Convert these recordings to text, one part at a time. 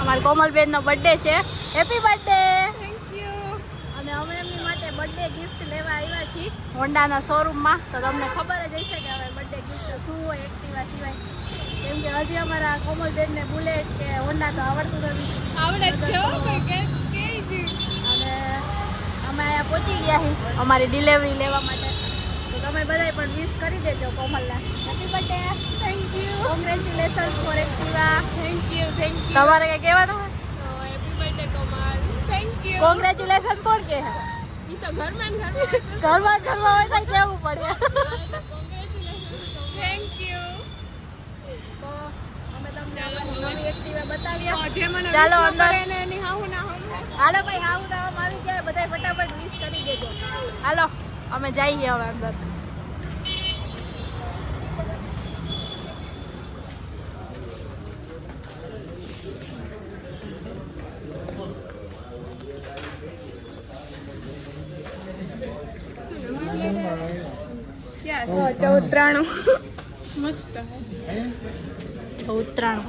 અમારી કોમલબેનનો બર્થડે છે. Happy birthday. Thank you. અને અમે એમની માટે બર્થડે ગિફ્ટ લેવા આવ્યા છીએ હોન્ડાના શોરૂમમાં. તો તમને ખબર જ હશે કે હવે બર્થડે ગિફ્ટ શું હોય એક્ટિવા સિવાય. કેમ કે હજી અમારા કોમલબેનને બુલેટ કે હોન્ડા તો આવડતું નથી. આવડે છે કોઈ કે અને અમે અહીંયા પહોંચી ગયા છીએ અમારી ડિલિવરી લેવા માટે. તો તમે બધાય પણ વિશ કરી દેજો કોમલને. Happy birthday. Thank you. Congratulation for Activa. Thank you. તમારે કંઈ કહેવાનું હોય? Happy birthday Komal. Thank you. Congratulation કોણ કહે? ઈ તો ઘરમાં ઘરમાં હોય તો કહેવું પડે. કોંગ્રેચ્યુલેશન. Thank you. તો અમે તમને નવી એક્ટિવા બતાવીએ. જે મને ચાલો વિશ ન અંદર. કરે ને એની હાહુ ના હાહુ. હાલો ભાઈ, હાઉ નામ આવી ગયા, બધાય ફટાફટ વિશ કરી દેજો. હાલો અમે જઈએ હવે અંદર. ક્યાં છે? 1493 મસ્ત હે. 1493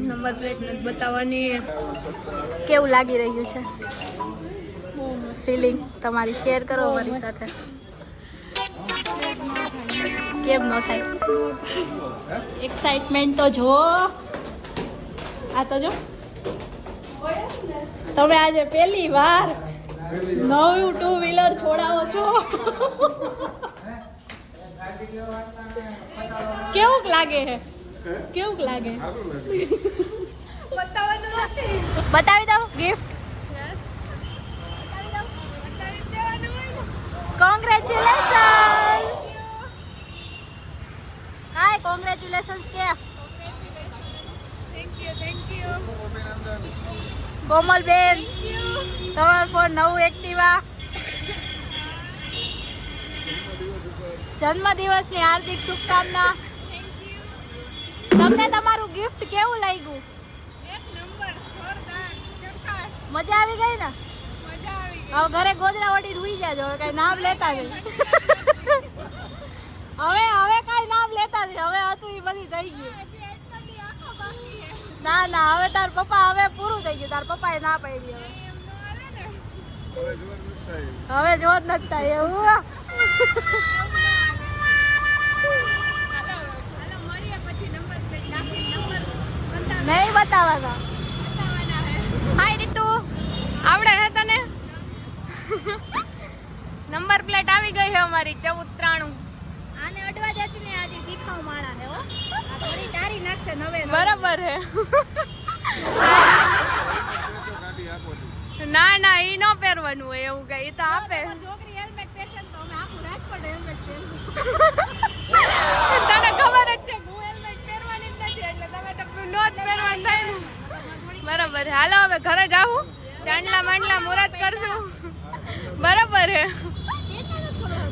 નંબર પ્લેટ નથી બતાવવાની. કેવું લાગી રહ્યું છે ફિલિંગ તમારી શેર કરો અમારી સાથે. કેમ ન થાય? એક્સાઇટમેન્ટ તો જો. આ તો જો તમે આજે પહેલી વાર નવું 2 વ્હીલર છોડાવો છો. કેવું લાગે હે? કેવું લાગે? બતાવવાનું નથી. બતાવી દઉં ગિફ્ટ. બતાવી દેવાનું હોય ને. કોંગ્રેચ્યુલેશન્સ. હાય કોંગ્રેચ્યુલેશન્સ કે થેન્ક યુ. કોમલબેન તમારો ફોન નવું એક્ટિવા. જન્મદિવસની હાર્દિક શુભકામના. તમને તમારું ગિફ્ટ કેવું લાગ્યું? એક નંબર. જોરદાર. ચકાસ. મજા આવી ગઈ ને? મજા આવી ગઈ. હવે ઘરે ગોદરા વટીને હુઈ જાજો. હવે કઈ નામ લેતા નહીં. હવે કઈ નામ લેતા નહીં. હવે હતું એ બધી થઈ ગયું. હજી એટલો દી આખો બાકી છે. ના ના, હવે તાર પપ્પા હવે પૂરું થઈ ગયું. તાર પપ્પાએ ના પાડી. હવે એમ નો હાલે ને. હવે જોર નથી થાય એવું. હાલો મળીએ પછી નંબર પ્લેટ નાખી નંબર નહીં બતાવવાના. બતાવવાના હે. હાય રીતુ, આવડે હે તને? નંબર પ્લેટ આવી ગઈ છે અમારી 1493. આને અડવા જતી ને આજે શીખાવ માણા હે હો. આ થોડી તારી નાખશે નવે. બરાબર હે. ના ના, ઈ ન પહેરવાનું હોય એવું કઈ. ઈ તો આપે. છોકરી હેલ્મેટ પહેરશે તો અમે આખું રાજકોટ હેલ્મેટ પહેરશું. તને ખબર જ છે હું હેલ્મેટ પહેરવાની જ નથી એટલે તમે તો નો જ પહેરવાનું થાય ને. બરાબર. હાલો હવે ઘરે જાવું. ચાંદલા માંડલા મુહૂર્ત કરશું. બરાબર હે.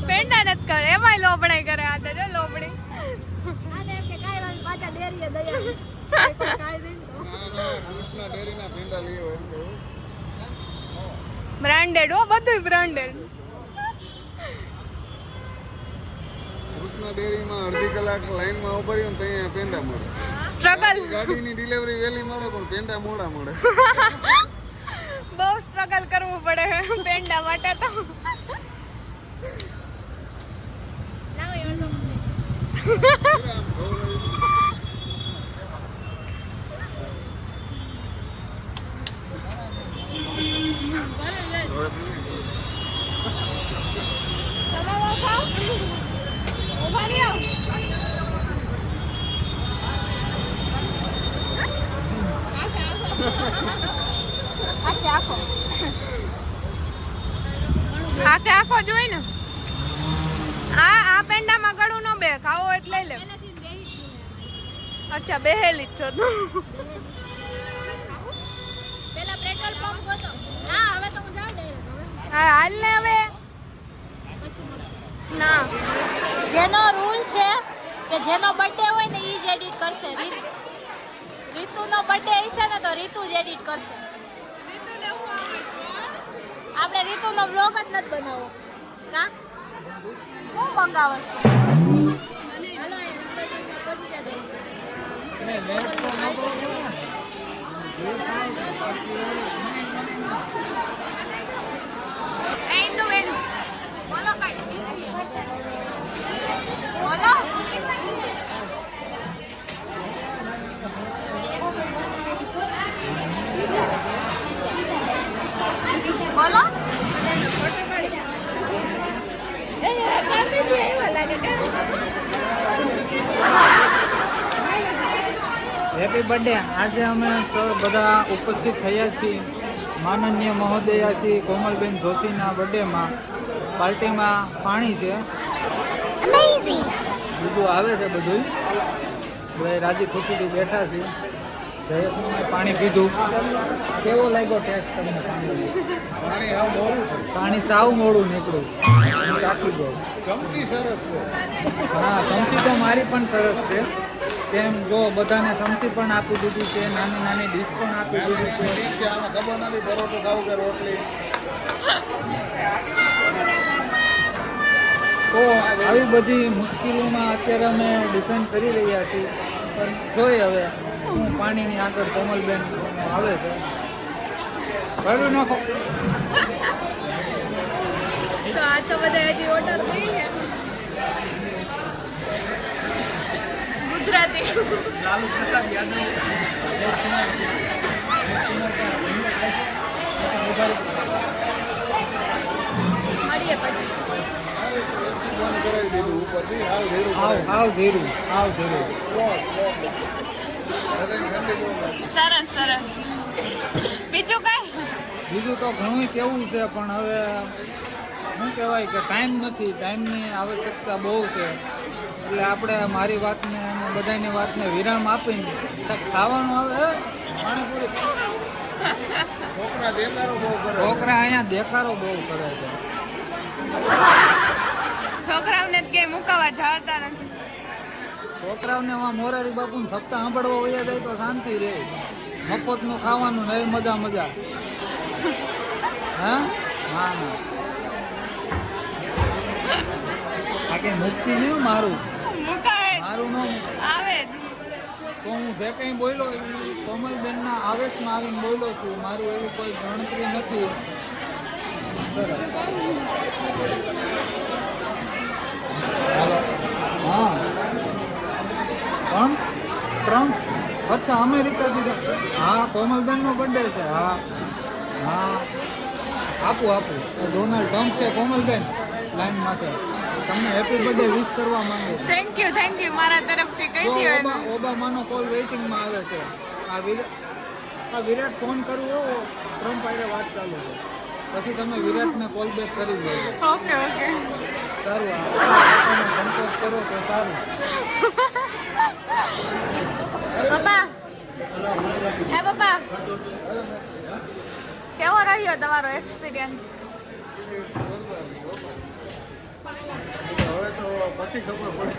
પેંડા નથી કરે એમાંય લોબડાઈ કરે. આ તો જો લોબડી. આને એમ કે કાઈ વાળી પાછા ડેરીએ દયા. કાઈ દે તો કૃષ્ણ ડેરીના પેંડા લીયો એમ કહું. બ્રાન્ડેડ હો, બધું બ્રાન્ડેડ. કૃષ્ણ ડેરીમાં અડધી કલાક લાઈનમાં ઉભા રહ્યો ને ત્યાં પેંડા મળે. સ્ટ્રગલ. ગાડીની ડિલિવરી વહેલી મળે પણ પેંડા મોડા મળે. બહુ સ્ટ્રગલ કરવું પડે પેંડા માટે તો. તમારો ખાવ ઉભા નહીં આવ. આખે આખો જોઈ ને. આ પેંડામાં ગળું ન બે. ખાવો એટલે લઈ લે. અચ્છા, બેહેલી જ છો તું. પેલા પેટ્રોલ પંપ ગયો. ના હવે તો હું જાઉં ડાયરેક્ટ. હા હાલ ને હવે. ના, જેનો રૂલ છે કે જેનો બર્થડે હોય ને ઈ જ એડિટ કરશે. રીતુનો બર્થડે હશે ને તો રીતુ જ એડિટ કરશે. આપણે રીતુનો વ્લોગ જ નથી બનાવવો. કા હું મંગાવસ તો એ ઇન્દુબેન બોલો કઈ બોલો બોલો હેપી બર્થડે. આજે અમે બધા ઉપસ્થિત થયા છીએ માનનીય મહોદયા શ્રી કોમલબેન જોશીના બર્થડેમાં. પાર્ટીમાં પાણી છે, બીજું આવે છે બધું. આપણે રાજી ખુશીથી બેઠા છીએ. જયેશનું મેં પાણી પીધું. કેવો લાગ્યો ટેસ્ટ તમને પાણી? પાણી હાવ મોડું છે. પાણી સાવ મોડું નીકળ્યું. હું ચાખી ગયો. ચમચી સરસ છે. હા, ચમચી તો મારી પણ સરસ છે. તેમ જો બધાને ચમચી પણ આપી દીધી છે, નાની નાની ડીશ પણ આપી દીધી છે. ઠીક છે, આમાં ખબર નથી પરોઠો ખાવું કે રોટલી. તો આવી બધી મુશ્કેલીઓમાં અત્યારે અમે ડિપેન્ડ કરી રહ્યા છીએ. પણ જોઈએ હવે શું પાણીની આગળ કોમલબેન આવે છે. ભરી નાખો. તો આ તો બધા હજી ઓર્ડર દઈ છે ગુજરાતી લાલુ પ્રસાદ યાદવ મળીએ પછી એસી બંધ કરાવી દીધું ઉપરથી. હાવ ધીરું આવ ધીરું આવ ધીરું. ઠંડી બહુ લાગે. સરસ સરસ બીજું કઈ બીજું તો ઘણું કેવું છે, પણ હવે શું કહેવાય કે ટાઈમ નથી. ટાઈમની આવશ્યકતા બહુ છે. એટલે આપણે મારી વાતને અને બધાની વાતને વિરામ આપીને કંઈક ખાવાનું આવે. પાણીપુરી છોકરા દેખાડો બહુ કરે. છોકરા અહીંયા દેખાડો બહુ કરે છે. છોકરાઓને જ કે મુકાવા જતા નથી. છોકરાઓને આમાં મોરારી બાપુને સપ્તાહ સાંભળવા વયા જાય તો શાંતિ રહે. મફતનું ખાવાનું ને એ મજા મજા. હા ના ના આ કંઈ મુક્તિ નહીં મારું મુકાવે મારું ન આવે જ. તો હું જે કંઈ બોલ્યો એ કોમલબેનના આવેશમાં આવીને બોલ્યો છું. મારું એવી કોઈ ગણતરી નથી. સરસ. હાલો. હા ત્રણ અચ્છા અમેરિકા દીધા. હા કોમલબેનનો બર્થડે છે. હા હા આપું ડોનાલ્ડ ટ્રમ્પ છે કોમલબેન લાઈનમાંથી. તમને હેપી બર્થડે વિશ કરવા માંગે છે. થેન્ક યુ મારા તરફથી કહી જો દો. ઓબામાનો કોલ વેઇટિંગમાં આવે છે. આ વિરાટ ફોન કરવો ટ્રમ્પ પાસે વાત ચાલુ છે. પછી તમે વિરાટને કોલ બેક કરી દેજો. ઓકે સારું સંતોષ કરો તો સારું. પપ્પા હે પપ્પા કેવો રહ્યો તમારો એક્સપિરિયન્સ? હવે તો પછી ખબર પડે.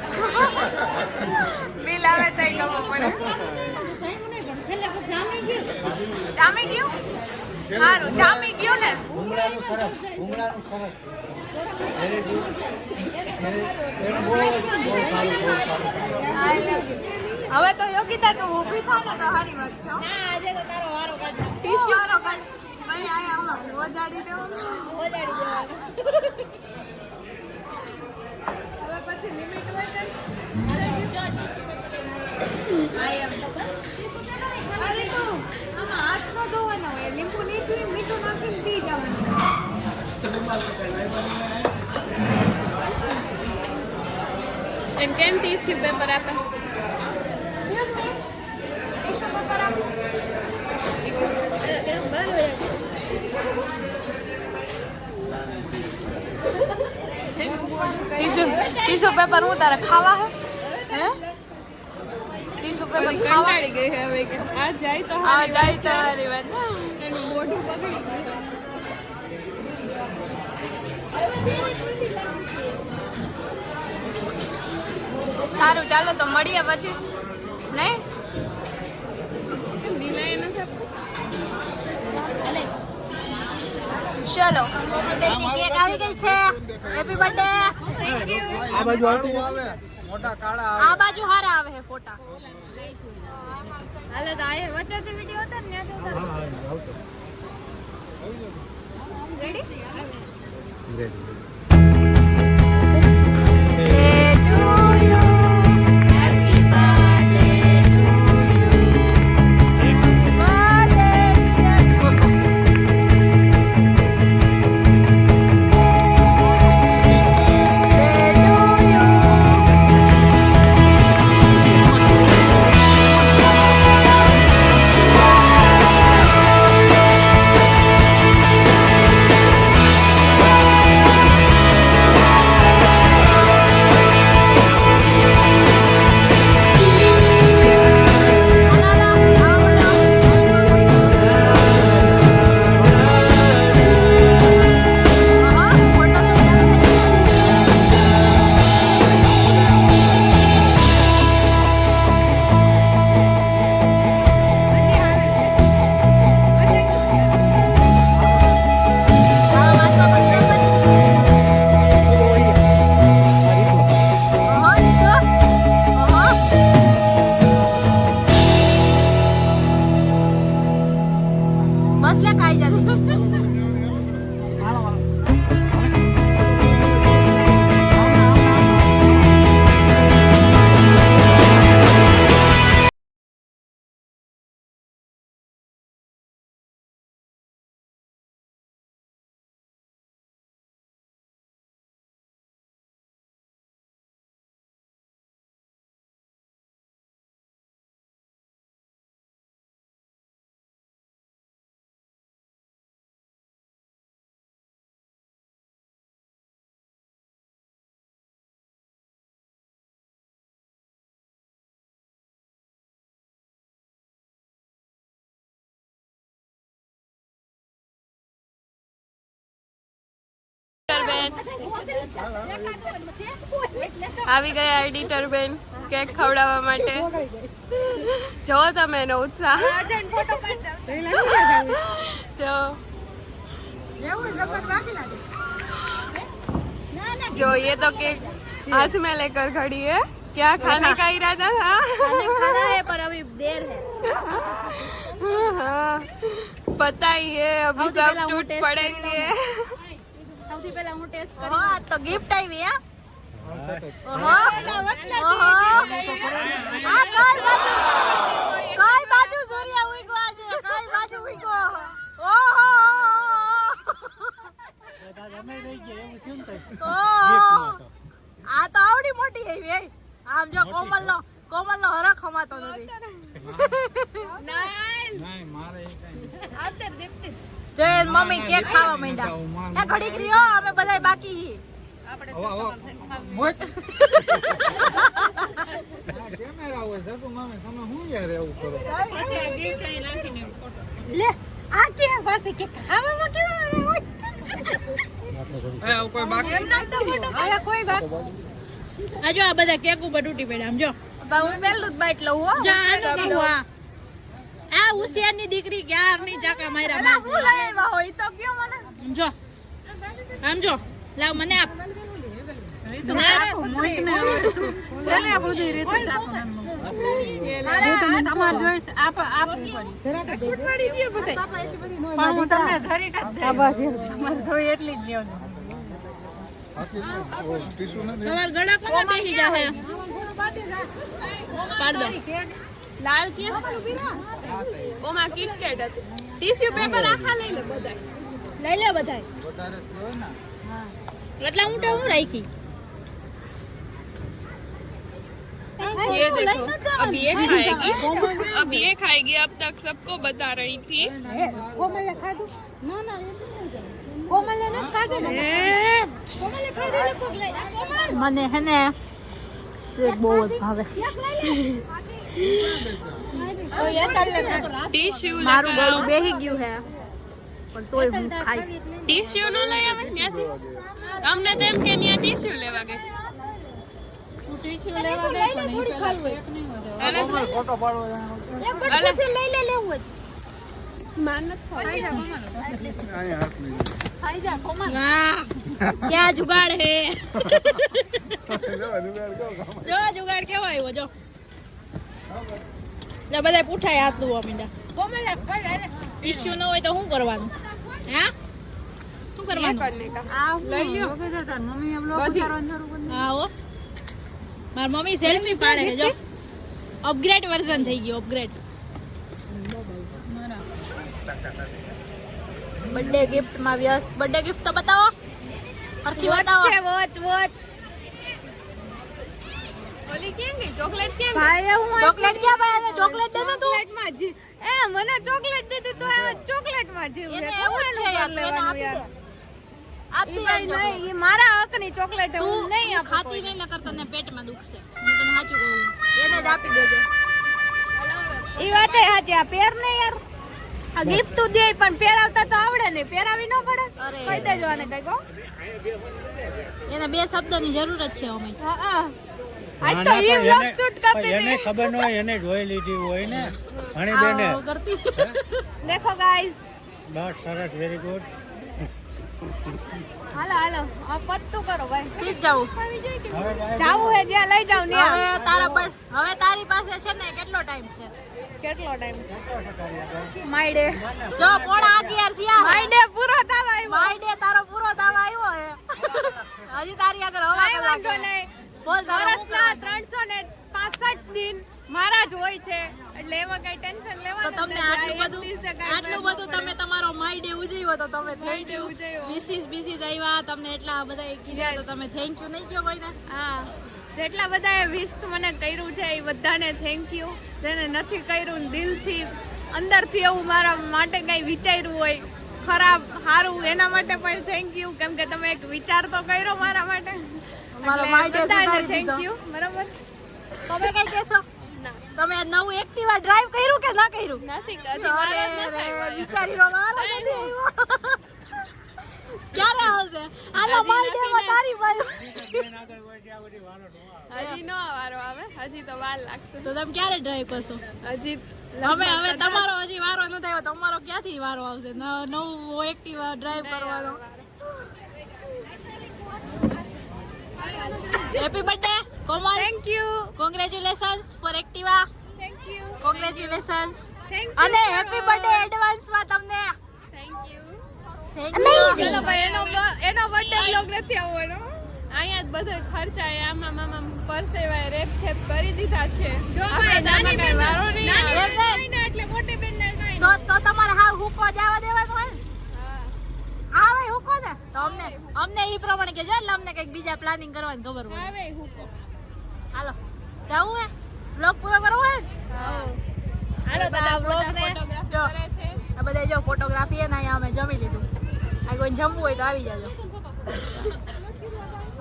બિલ આવે તો ખબર પડે. જામી ગયું સારું જામી ગયું ને. ભૂંગળાનું સરસ. Very good. બહુ સારું. હવે તો યોગિતા તું ઊભી થા ને તો સારી વાત છે. આજે તો તારો વારો કાઢ ટીસ્યુ વાળો કાઢ ભાઈ આયા હમણાં ઓજાડી દેવાનું. ઓજાડી દેવાનો. હવે પછી લિમિટ હોય જો ટીસ્યુ અરે તો આમાં હાથ ન ધોવાના હોય. લીંબુ નીચું મીઠું નાખીને પી જવાનું. એમ કેમ ટીસ્યુ પેપર આપે? ટીસ્યુ પેપર આપો. ટીસ્યુ પેપર હું તારે ખાવા હે? ટીસ્યુ પેપર ખાવા ગઈ છે હવે કે આ જાય તો સારી વાત. એનું મોઢું બગડી ગયું. સારું ચાલો તો મળીએ પછી. નહીં ચલો બેટી કેક આવી ગઈ છે હેપી બર્થડે આ બાજુ આવતી આવે મોટા કાળા આવે આ બાજુ હારા આવે છે ફોટા હાલો તો આ વચ્ચેથી વિડિયો ઉતાર ને રેડી બસ લે ખાઈ જતી આવી ગયા એડિટર બેન કેક ખવડાવવા માટે જો તમે એનો ઉત્સાહ जो ये तो केक हाथ में लेकर खड़ी है क्या खाने का इरादा था खाना है पर अभी देर है हाँ, पता ही है अभी सब टूट पड़ेंगे સૌથી પહેલા હું ટેસ્ટ કરી હા તો ગિફ્ટ આવી હે ઓહો આ કઈ બાજુ સૂર્ય ઉગો આજે કઈ બાજુ ઉગો ઓહો અમે રહી ગયા એવું થયું ને આ તો આવડી મોટી આવી હે આમ જો કોમલનો હરખ ખમાતો નથી નહીં મારે જો મમ્મી કેક ખાવા માંડ્યા એ ઘડીક રહ્યો અમે બધાય બાકી હી કેમેરા હોય સર મામે તમે હું યાર એવું કરો લે આ કે પાસે કે ખાવામાં કેવા હોય એ કોઈ બાકી હવે કોઈ બાકી આ જો આ બધા કેક ઉપર તૂટી પડ્યા આમ જો હું પેલું જ બાઈટ લઉં હો જો આ ઉસિયારની દીકરી ક્યારની ચાકા માર્યા એલા હું લઈ આવ્યા હોય તો કયો મને જો આમ જો લાવ મને આપ લાલ ક્યાં ઓમાં કિટકેટ હતી ટીશ્યુ પેપર આખા લઈ લે બધાય લઈ લે બધાય એટલા ઊંટા હું રાખી ये देखो अब ये खाएगी अब ये खाएगी अब तक सबको बता रही थी કોમલે ખાધું ના ના કોમલે ન ખાધું કોમલે ખાધું ને પગ લઈ કોમલ મને હે ને કેક બહુ જ ભાવે ટીશ્યુ મારું ગળું બેહી ગયું હે પણ તોય હું ખાઈશ ટીશ્યુ નો લઈ આવે ત્યાંથી અમને તેમ કે ત્યાં ટીશ્યુ લેવા ગઈ ટીશ્યુ લેવા દે પણ ઈ પેલા કેક નહીં વધે ફોટો પાડવો એક બટ લઈ લે લેવું અહીંયા હાથ નહીં ખાઈ જા કોમલ વાહ ક્યાં જુગાડ હે જો જો જુગાડ કેવો કામ જુગાડ કેવો આવ્યો જો બધા પૂઠાય હાથ દુવા મીંડા કોમલ ખાઈ લે ઇશ્યુ ન હોય તો શું કરવાનું હે શું કરવાનું આ લઈ લ્યો તાર મમ્મી એ બ્લોગ ઉતારવાનું શરૂ કરી હા હો મારી મમ્મી સેલ્ફી પાડે છે જો અપગ્રેડ વર્ઝન થઈ ગયું અપગ્રેડ બર્થડે ગિફ્ટ માં વ્યસ બર્થડે ગિફ્ટ તો બતાવો સરખી બતાવો વોચ વોચ ઓલી કેમ ગઈ ચોકલેટ કેમ ભાઈ હું ચોકલેટ ક્યાં ભાઈ અને ચોકલેટ દે ને તું ચોકલેટ માં જી એ મને ચોકલેટ દીધી તો એ ચોકલેટ માં જીવ એને છે એવું જ છે યાર તું એને આપી દે આપી દે નહીં ઈ મારા હકની ચોકલેટ હું તું નહીં આપું ખાતી નહીં નકર તને પેટમાં દુખશે હું તને સાચું કહું એને જ આપી દેજે ઈ વાત એ સાચી આ પેર ને યાર આ ગિફ્ટ તો દે પણ પહેરાવતા તો આવડે નહીં પહેરાવી ન પડે અરે. કહી દેજો આને કઈ કહો એને બે શબ્દની જરૂર જ છે અમે હા આજ તો ઈ વ્લોગ શૂટ કરતી એને હતી ખબર ન હોય એને જોઈ લીધી હોય ને ઘણી બેને આવો કરતી દેખો ગાઈસ બસ સરસ વેરી ગુડ હાલો હાલો આ પત્તું કરો ભાઈ સીધ જાવું જાવું હે જ્યાં લઈ જાવ ને હવે તારા પર હવે તારી પાસે છે ને કેટલો ટાઈમ છે કેટલો ટાઈમ માય ડે જો 11:30 થયા માય ડે પૂરો થવા આવ્યો માય ડે તારો પૂરો થવા આવ્યો હે હજી તારી આગળ હવા કાંઈ વાંધો નહીં બોલ તારો શું વર્ષના કરવાનું? 365 દિન મારા જ હોય છે એટલે એમાં કઈ ટેન્શન તો લેવાનું તમને આટલું બધું તમે તમારો માય ડે ઉજવ્યો તો તમે થેન્ક યુ ઉજવ્યો. વિશિસ આવ્યા તમને એટલા બધા કીધા તો તમે થેન્ક યુ નહીં કહો કોઈને હા જેટલા બધાએ વિશ મને કર્યું છે એ બધાને થેન્ક યુ જેને નથી કર્યું દિલથી અંદરથી એવું મારા માટે કઈ વિચાર્યું હોય ખરાબ સારું એના માટે પણ થેન્ક યુ કેમ કે તમે એક વિચાર તો કર્યો મારા માટે મારો એટલે my day બધાને સુધારી થેન્ક દીધો. યુ બરાબર તમે કઈ કહેશો તમે આ નવું એક્ટિવા ડ્રાઈવ કર્યું કે ના કર્યું નથી અરે રે, વિચારીનો વારો નથી આવ્યો. ક્યારે આવશે આલો માય ડે માં તારી ભાઈ હજી નો વારો આવે હજી તો વાર લાગશે તો તમે ક્યારે ડ્રાઈવ કરશો હજી હવે તમારો હજી વારો ન થયો તમારો ક્યાંથી વારો આવશે નવું એક્ટિવા ડ્રાઈવ કરવાનો happy birthday Komal thank you congratulations for Activa thank you congratulations thank you અને હેપી બર્થડે એડવાન્સ માં તમને થેન્ક યુ થેન્ક યુ ચલો ભાઈ એનો બર્થડે બ્લોગ નથી આવવાનો અહીંયા જ બધો ખર્ચા આમાં મામા પરસેવાય રેપ છેપ કરી દીધા છે જો ભાઈ નાની બેન વારો નહીં એટલે મોટી બેન ને કઈ તો તમારે હા હુકો જવા દેવાનું હોય ને? હા ભાઈ હુકો ને તો અમને ઈ પ્રમાણે કે એટલે અમને કઈક બીજા પ્લાનિંગ કરવાની ખબર હોય આવે હુકો હાલો જાવું હે બ્લોગ પૂરો કરવો હે હાલો બધા vlog ને ફોટોગ્રાફી જો. કરે છે આ બધા જો ફોટોગ્રાફી ને અહીંયા અમે જમી લીધું આ કોઈ જમવું હોય તો આવી જાજો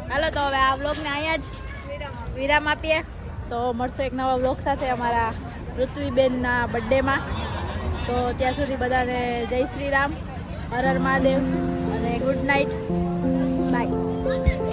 હાલો તો હવે આ વ્લોગ ને અહીંયા જ વિરામ આપીએ તો મળશું એક નવા વ્લોગ સાથે અમારા ઋત્વીબેનના બર્થડેમાં તો ત્યાં સુધી બધાને જય શ્રી રામ હર હર મહાદેવ અને ગુડ નાઇટ બાય